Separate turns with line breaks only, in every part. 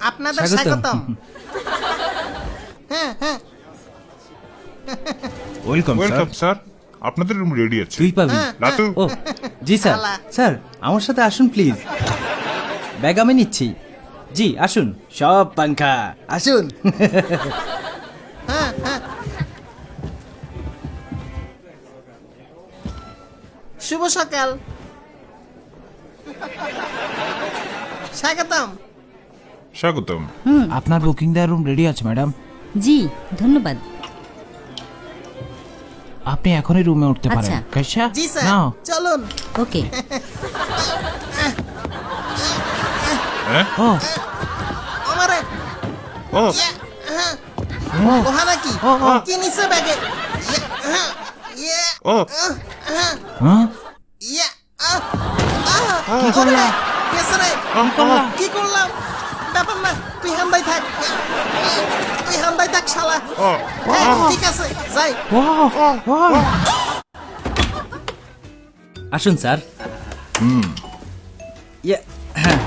আপনাদের স্বাগতম। হ্যাঁ হ্যাঁ
ওয়েলকাম
ওয়েলকাম স্যার, আপনাদের রুম রেডি আছে।
তুই পাবি
লাতু,
ও জি স্যার
শালা।
স্যার আমার সাথে আসুন প্লিজ ব্যাগ আমি নিচ্ছি জি আসুন সব পাঙ্খা আসুন
হ্যাঁ হ্যাঁ শুভ সকাল, স্বাগতম।
স্বাগতম।
আপনার বুকিং দেওয়ার রুম রেডি আছে ম্যাডাম,
জি ধন্যবাদ।
আপনি এখনই রুমে উঠতে পারেন।
আচ্ছা।
কাইসা
জি স্যার,
নাও।
চলুন।
ওকে।
ও
আমারে
ও
ইয়া, হ্যাঁ। ওহা নাকি কি নিছে ব্যাগে? ইয়া, হ্যাঁ, ইয়া,
ও
হ্যাঁ,
হ্যাঁ
ইয়া,
কি করলা?
কেসে রে? কি করলাম? ব্যাপার না, তুই হান্দাই থাক, তুই হান্দাই থাক শালা।
ও
হ্যাঁ, ঠিক আছে, যাই।
আসুন স্যার ইয়া, হ্যাঁ।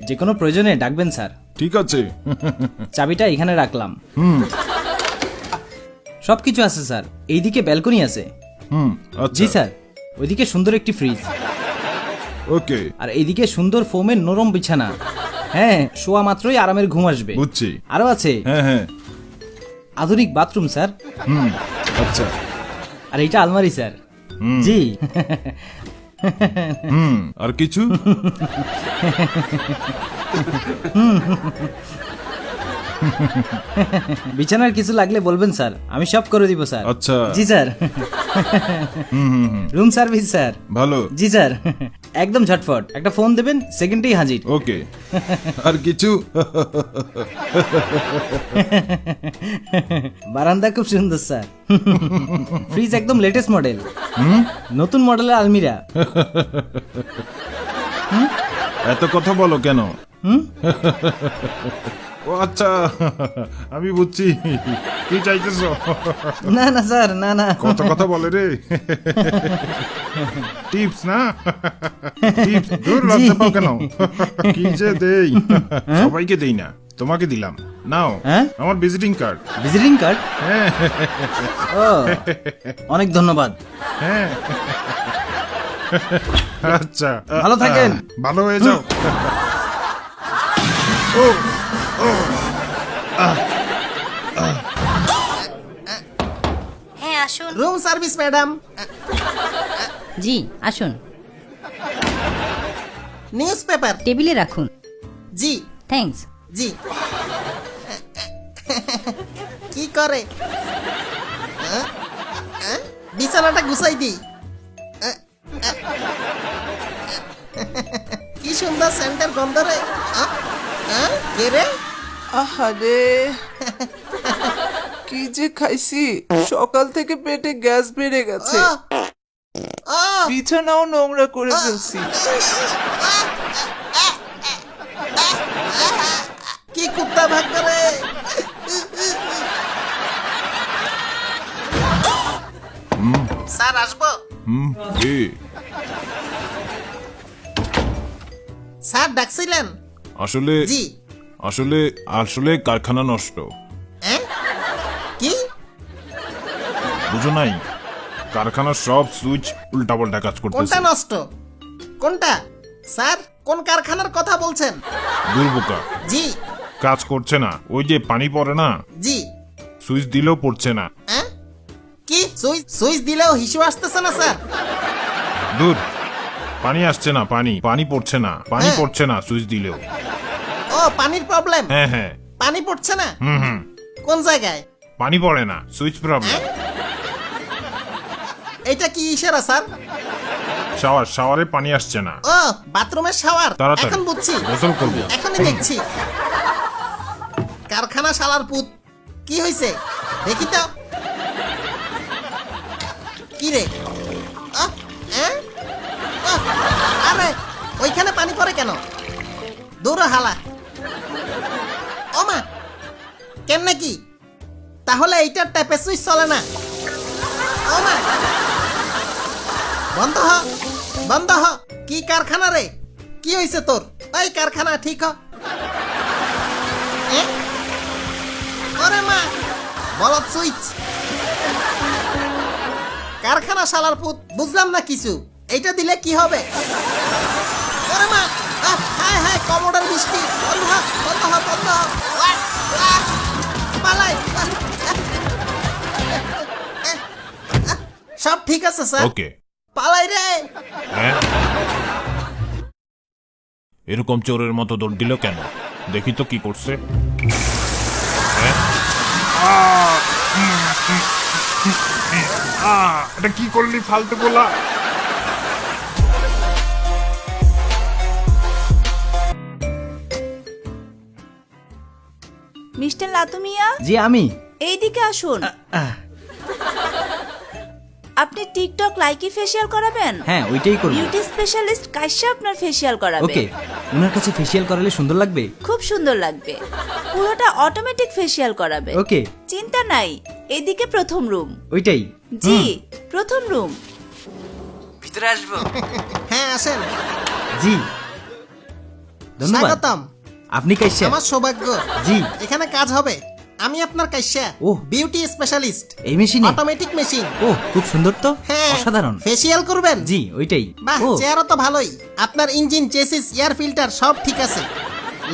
যে কোনো প্রয়োজনে ডাকবেন স্যার।
ঠিক আছে।
চাবিটা এখানে রাখলাম সব কিছু আছে স্যার। এইদিকে ব্যালকনি আছে। জি স্যার, ওইদিকে সুন্দর একটি ফ্রিজ,
ওকে,
আর এইদিকে সুন্দর ফোমের নরম বিছানা। হ্যাঁ, শোয়া মাত্রই আরামের ঘুম আসবে।
বুঝছি।
আরো আছে
হ্যাঁ হ্যাঁ,
আধুনিক বাথরুম স্যার।
আচ্ছা।
আর এইটা আলমারি স্যার। জি
আর কিছু?
বিছানার কিছু লাগলে বলবেন স্যার, আমি সব করে দিব স্যার।
আচ্ছা।
জি স্যার। Room service sir.
ভালো।
জি স্যার, একদম ঝটফট। একটা ফোন দেবেন, সেকেন্ডেই হাজির।
ওকে। আর কিছু?
বারান্দা খুব সুন্দর স্যার। ফ্রিজ একদম লেটেস্ট মডেল, নতুন মডেলের আলমিরা।
এত কথা বলো কেন? ও আচ্ছা, আমি বুঝছি কি চাইতেছো।
না না স্যার, না না।
কত কথা বলে রে। টিপস না? টিপস দূর লজ্জা পাও কেন? কি যে দেই, সবাইকে দেই না, তোমাকে দিলাম, নাও
হ্যাঁ?
আমার ভিজিটিং কার্ড।
Visiting card? ও, অনেক ধন্যবাদ।
হ্যাঁ, আচ্ছা,
ভালো থাকেন।
ভালো হয়ে যাও।
হ্যাঁ আসুন।
Room service madam.
জি আসুন,
নিউজ পেপার।
টেবিলে রাখুন।
জি
থ্যাঙ্কস।
জি। কি করে? বিছানাটা গুছাই দিই। কি সুন্দর সেন্টার গন্ধ রে। কে রে?
আহারে কি যে খাইছি, সকাল থেকে পেটে গ্যাস বেড়ে গেছে, বিছানাও নোংরা করে ফেলছি।
কি কুত্তা ভাগ করে? স্যার আসবো?
কি?
স্যার ডাকছিলেন?
আসলে
জি।
আসলে আসলে কারখানা নষ্ট,
কি?
বুঝো নাই? কারখানার সব সুইচ উল্টাপাল্টা কাজ
কোনটা
করতেছে।
নষ্ট? কোনটা? স্যার কোন কারখানার কথা বলছেন?
দুর্বোকা,
জি
কাজ করছে না। ওই যে পানি পড়ে না,
জি।
সুইচ দিলেও পড়ছে না।
কি সুইচ সুইচ দিলেও হিসু আসতেছে না স্যার?
দূর, পানি আসছে না, পানি পানি পড়ছে না, পানি
হ্যাঁ।
পড়ছে না সুইচ দিলেও।
ও পানির প্রবলেম।
হ্যাঁ হ্যাঁ,
পানি পড়ছে না?
হুম,
কোন জায়গায়?
পানি পড়ে না, সুইচ প্রবলেম।
এটা কি ইশারা স্যার?
শাওয়ারে পানি আসছে না।
ও বাথরুমের শাওয়ার।
তাড়াতাড়ি
এখন বুঝছি,
গোসল করবো।
এখনই দেখছি। কারখানা শালার পুত, কি হয়েছে দেখি তো। কি রে? আহ, আহ, আহ, আরে ওইখানে পানি পড়ে কেন? দৌড়ো হালা। ওমা, কেমনে কি? তাহলে এইটার ট্যাপে সুইচ চলে না। ওমা, বন্ধ হ, বন্ধ হ। কি কারখানা রে? কি হয়েছে তোর? এই কারখানা ঠিক হ। এ? ওরে মা বলত সুইচ কারখানা শালার পুত বুঝলাম না কিছু এইটা দিলে কি হবে ওরে মা হায় হায় কমোডার বৃষ্টি বন্ধ হ, বন্ধ হ, বন্ধ হ। ওয়াক, ওয়াক, পালাই সব ঠিক আছে স্যার
ওকে
পালাই রে
হ্যাঁ এরকম চোরের মতো দৌড় দিল কেন দেখি তো কি করছে হ্যাঁ?
এটা কি করলি ফালতু বলা
মিস্টার লাতুমিয়া
জি আমি
এইদিকে আসুন আপনি টিকটক লাইকি ফেসিয়াল করাবেন
হ্যাঁ ওইটাই করব
বিউটি স্পেশালিস্ট কাশ্যা আপনার ফেসিয়াল করাবে
ওকে ওনার কাছে ফেসিয়াল করালে সুন্দর লাগবে
খুব সুন্দর লাগবে পুরোটা অটোমেটিক ফেসিয়াল করাবে
ওকে
চিন্তা নাই এদিকে প্রথম রুম
ওইটাই
জি প্রথম রুম
ভিতরে আসবো
হ্যাঁ আসেন
জি ধন্যবাদ
স্বাগতম
আপনি কাইসা
আমার সৌভাগ্য
জি
এখানে কাজ হবে আমি আপনার কাশ্যা
ওহ।
বিউটি স্পেশালিস্ট
এই মেশিনে
অটোমেটিক মেশিন
ও খুব সুন্দর তো
হ্যাঁ
অসাধারণ
ফেসিয়াল করবেন
জি ওইটাই
বাহ
ও
চেহারা তো ভালোই আপনার ইঞ্জিন চেসিস এয়ার ফিল্টার সব ঠিক আছে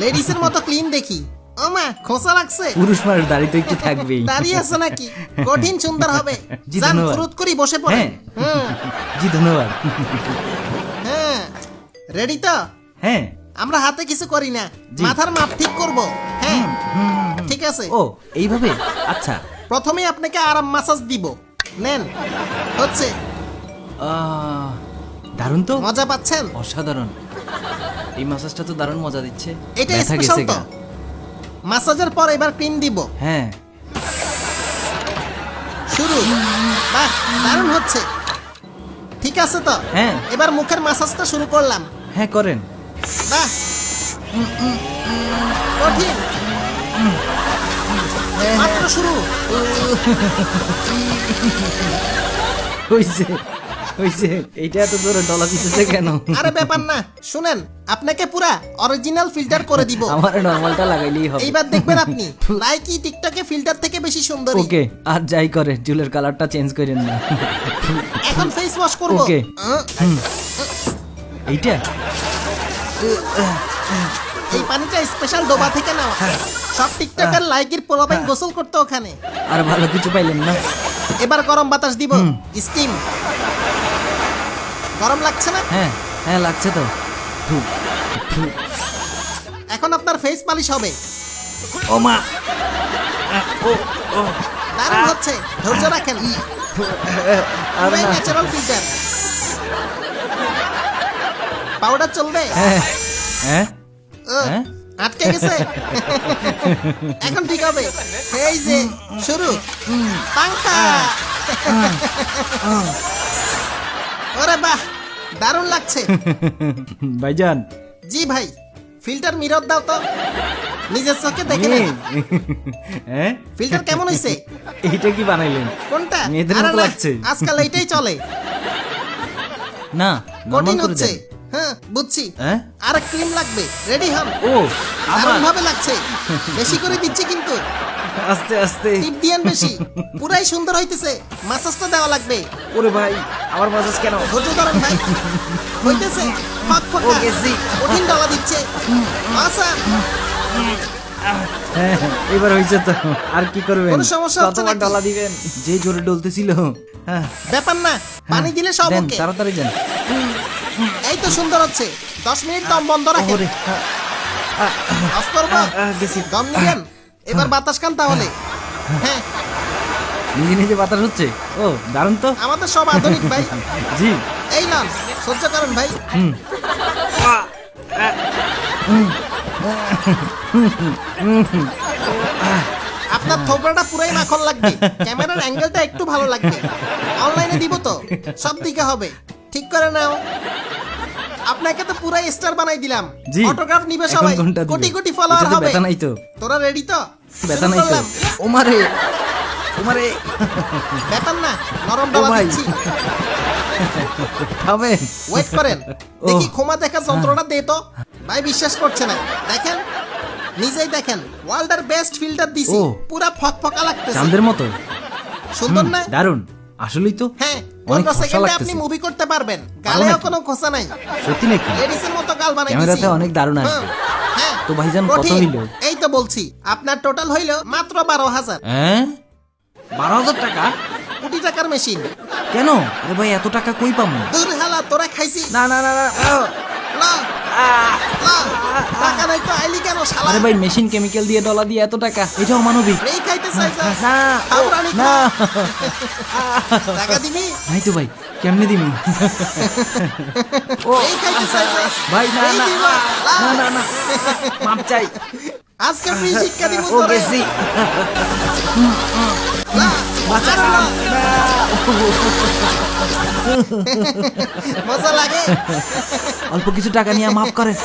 লেডিসের মতো ক্লিন দেখি ও মা খোসা লাগছে
পুরুষ মানুষ দাড়ি তো একটু থাকবেই
দাঁড়িয়ে আছে নাকি কঠিন সুন্দর হবে
জি,
যান
ধন্যবাদ।
ফুরুত করি বসে পড়ে
হ্যাঁ।
হুম
জি ধন্যবাদ
হ্যাঁ রেডি তো
হ্যাঁ
আমরা হাতে কিছু করি না
জি।
মাথার মাপ ঠিক করব হ্যাঁ ঠিক আছে
ও এইভাবে আচ্ছা
প্রথমে আপনাকে আরাম মাসাজ দিব নেন হচ্ছে
দারুণ তো
মজা পাচ্ছেন
অসাধারণ এই মাসাজটা তো দারুণ মজা দিচ্ছে
এটা
ব্যথা
স্পেশাল
গেছে
তো
গা।
মাসাজের পর এবার ক্রিম দিব
হ্যাঁ
শুরু বাহ দারুণ হচ্ছে ঠিক আছে তো
হ্যাঁ।
এবার মুখের মাসাজটা শুরু করলাম
হ্যাঁ করেন
বাহ কঠিন মাত্র শুরু
হইছে হইছে এইটা এত জোরে ডলা দিতেছে কেন
আরে ব্যাপার না শুনেন আপনাকে পুরা অরিজিনাল ফিল্টার করে দিব
আমার নরমালটা লাগাইলেই হবে
এইবার দেখবেন আপনি লাইকি টিকটকে ফিল্টার থেকে বেশি সুন্দরী
ওকে আর যাই করে চুলের কালারটা চেঞ্জ করেন না
এখন ফেস ওয়াশ করব
Okay. এইটা
এই পানিটা স্পেশাল ডোবা থেকে নাও সব টিকটকের লাইকির পোলাপাইন গোসল করতে ওখানে
আর ভালো কিছু পাইলেন না
এবার গরম বাতাস দিব স্টিম গরম লাগছে না
হ্যাঁ হ্যাঁ লাগছে তো
এখন আপনার ফেস পালিশ হবে
ও মা
দারুণ হচ্ছে ধৈর্য রাখেন
আর না
ন্যাচারাল ফিল্টার পাউডার চলবে
হ্যাঁ হ্যাঁ
ও,
হ্যাঁ?
আটকে গেছে এখন ঠিক হবে এই যে শুরু পাঙ্খা ওরে বাহ দারুণ লাগছে
ভাইজান
জি ভাই ফিল্টার মিরর দাও তো নিজের চোখে দেখে নেন
হ্যাঁ
ফিল্টার কেমন হয়েছে
এইটা কি বানাইলেন
কোনটা
মেয়েদের
আরে
মতো
না,
লাগছে।
আজকাল এইটাই চলে
না নরমাল
কঠিন
করে
হচ্ছে
দেন
হ্যাঁ বুঝছি
হ্যাঁ?
আর ক্রিম লাগবে রেডি হন
ও আমার
দারুণ ভাবে লাগছে বেশি করে দিচ্ছি কিন্তু
আস্তে আস্তে
টিপ দিয়েন বেশি পুরাই সুন্দর হইতেছে মাসাজটা দেওয়া লাগবে
ওরে ভাই আমার মাসাজ কেন
ধৈর্য ধরেন ভাই হইতেছে ফাঁক
ও
ফাঁকা
গেছি।
কঠিন ডলা দিচ্ছে আচ্ছা
হ্যাঁ এবার হয়েছে তো আর কি করবেন
কোনো সমস্যা হচ্ছে
কতবার
নাকি?
ডলা দিবেন যে জোরে ডলতেছিল হ্যাঁ
ব্যাপার না পানি দিলে সব
দেন
ওকে
তাড়াতাড়ি দেন
এই তো সুন্দর হচ্ছে 10 মিনিট দম বন্ধ রাখেন
ওরে
অফ করবো
গেছি
দম নিবেন এবার বাতাস কান তাহলে হ্যাঁ
নিজে নিজে বাতাস হচ্ছে ও দারুণ তো
আমাদের সব আধুনিক ভাই
জি
এই লন সহ্য করেন ভাই আপনার থোবড়াটা পুরাই মাখন লাগবে ক্যামেরার অ্যাঙ্গেলটা একটু ভালো লাগবে অনলাইনে দিব তো সব দিকে হবে ঠিক করে নাও আপনাকে তো পুরাই স্টার বানাই দিলাম
জি
অটোগ্রাফ নিবে
এখন
সবাই
কোনটা দিবে?
কোটি কোটি ফলোয়ার
এটাতে
হবে
ব্যথা নাই তো
তোরা রেডি তো
ব্যথা
শুরু
নাই তো
করলাম।
ওমারে ওমারে
ব্যাপার না নরম
ও
ডলা
ভাই।
দিচ্ছি
খাবেন
ওয়েট করেন দেখি ক্ষমা দেখা যন্ত্রটা দে তো ভাই বিশ্বাস করছে না দেখেন নিজেই দেখেন ওয়ার্ল্ডের বেস্ট ফিল্টার দিছি
ও।
পুরা ফকফকা লাগতেছে
চাঁদের মতো
সুন্দর না
দারুন আসলেই তো
হ্যাঁ
অনেক
15
খসা
সেকেন্ডে আপনি
লাগতেছে
মুভি করতে পারবেন গালেও
নাকি?
কোনো খোসা নাই
সত্যি নাকি
লেডিসের মতো গাল বানাই
ক্যামেরাতে
দিছি।
অনেক দারুণ আসবে।
হ্যাঁ
তো ভাইজান কত
কঠিন।
হইলো?
এই তো বলছি আপনার টোটাল হইলো মাত্র 12,000
হ্যাঁ 12,000 টাকা
কোটি টাকার মেশিন
কেন আরে ভাই এত টাকা কই পাবো
দূর হালা তোরা খাইছি
না না না না
লা, লা, টাকা নাই তো আইলি কেন শালা
আরে ভাই মেশিন কেমিক্যাল দিয়ে ডলা দিয়ে এত টাকা এটাও মানবিক
এই খাইতে চাইছ
না
খাওরানি
না
টাকা দিবি
নাই তো ভাই কেমনে দিবি
এই খাইতে চাইছ
ভাই না
এই
না
দিব, লা।
না না না মাপ চাই
আজকে ফ্রি শিক্ষা দিব
ও
তোরে
গেছি
লা,
বাঁচা
আরে লা।
না।
মজা লাগে
অল্প কিছু টাকা নিয়ে মাফ করেন